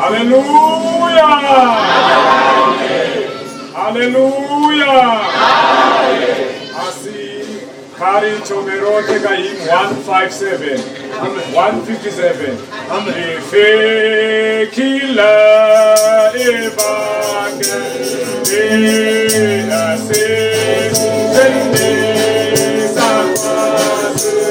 Hallelujah! Hallelujah! Asi Kari Chomerote Kaim 157. 157. Ife kila evangel ase zende sawasu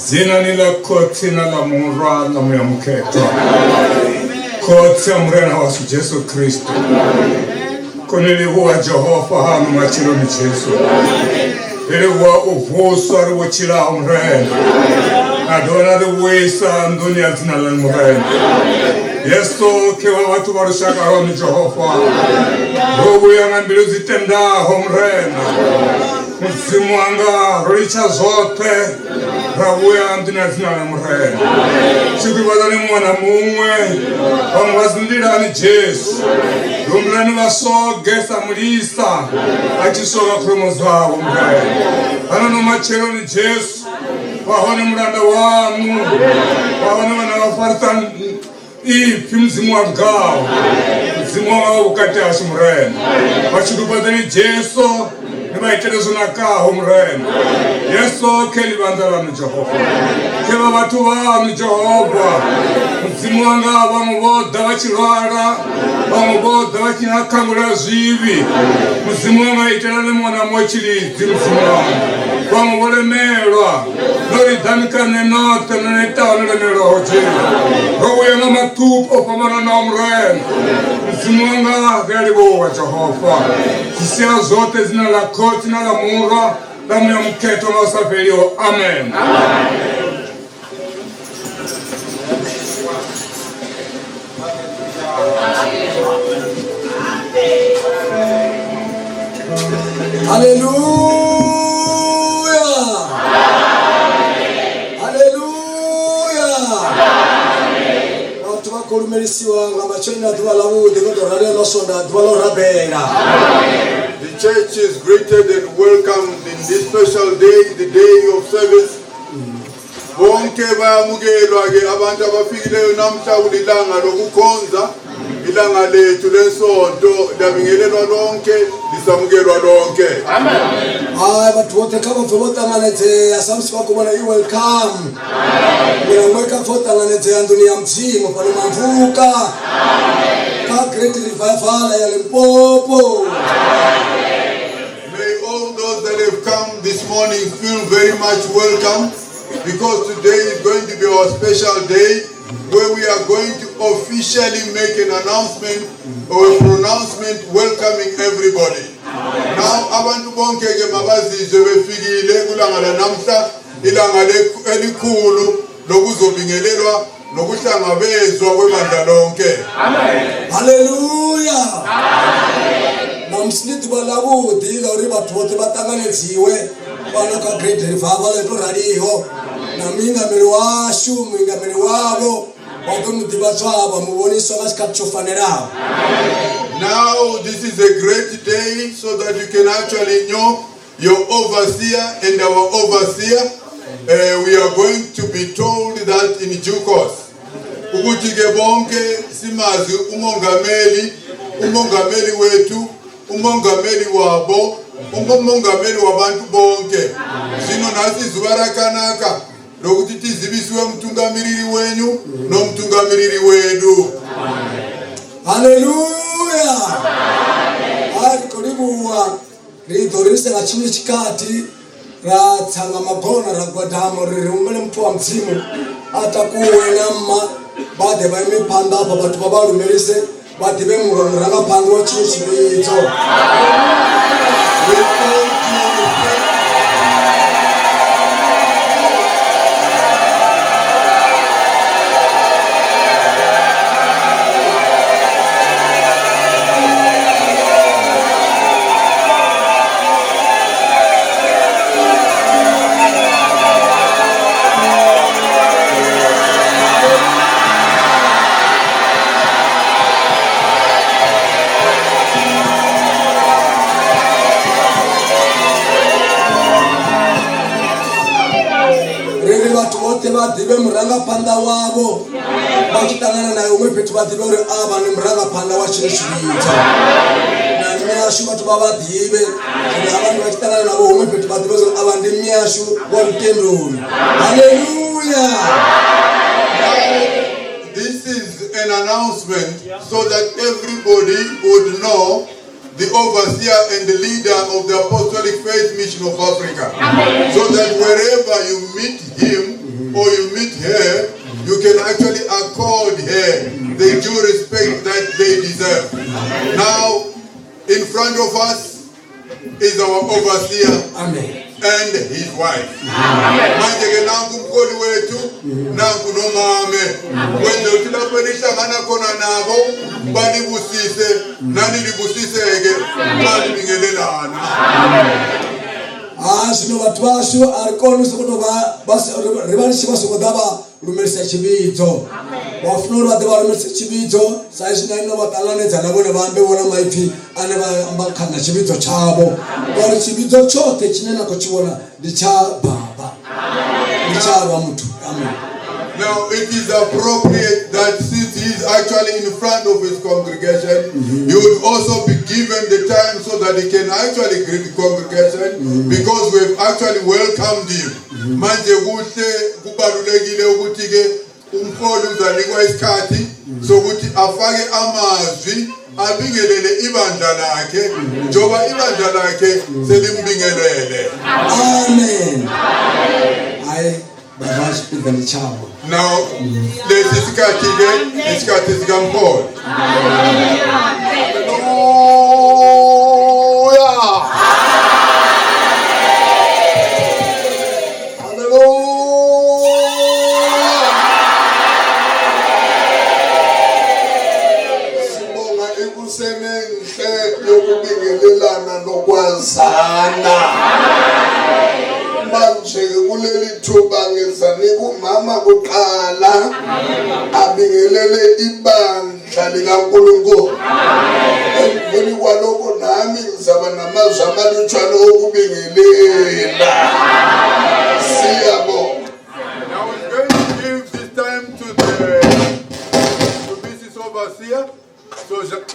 Zina nila koti na la mura na muyamuketa. Koti ya mrena wasu Jesu Kristo. Kunili huwa Jehova hanu machilo ni Jesu. Ili huwa uvusu ari wachila mrena. Adona de wesa dunia zina la mrena. Yesu kewa watu barushaka honi Jehova. Rogu ya ngambilu zitenda homrena. Mzimu wanga richa zote rabuya ndina zina la mrena. Siku wadani mwana mumwe wamwazindira ni Jesu. Rumlani wasogesa mulisa achisoga kromozao mrena. Anano machelo ni Jesu. Wahone mranda wanu. Wahone wana wafarta ipi mzimu wangao. Mzimu wanga ukati ashi mrena. Wachidubadani Jesu. Nibaiterezo nakaho mrena. Yesu keli bandala ni Jehova. Keba watu ni Jehova. Mzimu wanga wamuboda wachirwara. Wamuboda wachinakangula zivi. Mzimu wanga iterane mwana mochilizi mzimu wanga. Wamubole melwa. Nori damikane note nanetao nilemelo hojiri. Roho ya na matupo pamana na mrena. Mzimu wanga galibo wa Jehova. Kisia zote zina la koti na la mura. Damu ya mketo na usafelio. Amen. Hallelujah. Hallelujah. Watu wako lumelisiwa ngamachena duwalawu degodorale losonda duwalorabera. The church is greeted and welcomed in this special day, the day of service. Bonke bayamukelwa-ke abantu abafikileyo namhla kulilanga lokukhonza, ilanga lethu lesonto labingelelwa lonke, lisamukelwa lonke. Amen. Hayi bathu bote kama vobotanganetse asamsi bakubona welcome. Mina mweka votanganetse anduni ya mzimo pano mamvuka. Ka great revival ya Limpopo. May all those that have come this morning feel very much welcome, because today is going to be our special day where we are going to officially make an announcement or a pronouncement welcoming everybody. Now abantu bonke ke mabazizwe befikile kulanga namhla, ilanga elikhulu lokuzobingelelwa nokuhlangabezwa kwebandla lonke. Amen. Hallelujah. Amen. Namsinithi balabudi lori bathu bote batanganeziwe bana ka great revival etoraliho. Namingameli washu, mingameli wabo wakumudibazwaba muboniswa ngasikhathi chofanelao. Now this is a great day so that you can actually know your overseer and our overseer. We are going to be told that in due course. Ukuthi ke bonke simazi umongameli wetu, umongameli wabo, umongameli wabantu bonke. Sino nasi zubarakanaka lokuthi tizibisiwe mtungamiriri wenyu nomtungamiriri wedu. Hallelujah. Hayi kolibuwa ridorisa la chini chikati ra tsanga magona ra gwadamo rirumele mtu wa mzimu atakuwe nama bade baime panda apa batu babalumelise badibe murono ranga pangwa chini chibito. vote vadive murangapanda wavo vachitangana naye umwe phetu vadive uri ava ni murangapanda wa chino chividzo namyashu vati vavadive avanhu vachitangana navo umwe phetu vadive uri ava ndi myashu wa rutendoni. Haleluya. This is an announcement so that everybody would know the overseer and the leader of the Apostolic Faith Mission of Africa. So that wherever you meet him or you meet her, you can actually accord her the due respect that they deserve. Now, in front of us is our overseer. Amen. And his wife. Manje ke nangu mkoli wetu, nangu no mame. Wende utinapenisha mana kona nabo, bani busise, nani li busise ege, bani bingelelana. Sino vatu vashu arikonu sokotoka basi rivanishi vasokotava rumerisa chividzo. Wafunuru vadiva rumerisa chividzo, saishi na ino vatalanedza navone vambe vona maipi ane vambakana chividzo chavo. Wari chividzo chote chinena kuchiona ndicha baba. Ndicha wa mtu. Amen. Now it is appropriate that since he is actually in front of his congregation, he would also be given the time so that he can actually greet the congregation, because we have actually welcomed him. Manje kuhle kubalulekile ukuthi ke umkholi uzanikwa isikhathi sokuthi afake amazwi abingelele ibandla lakhe njoba ibandla lakhe selimbingelele. Amen. Now, let's discuss Paul. Sibonga ekusebenze yokubingelelana nokwazana. Manje kuleli thuba ngezanika umama kuqala abingelele ibandla likaNkulunkulu. Emveni kwalokho nami ngizaba namazwi amalutshwane okubingelela. Siyabonga. Now I'm going to give this time to Mrs. Overseer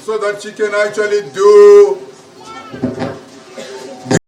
so that she can actually do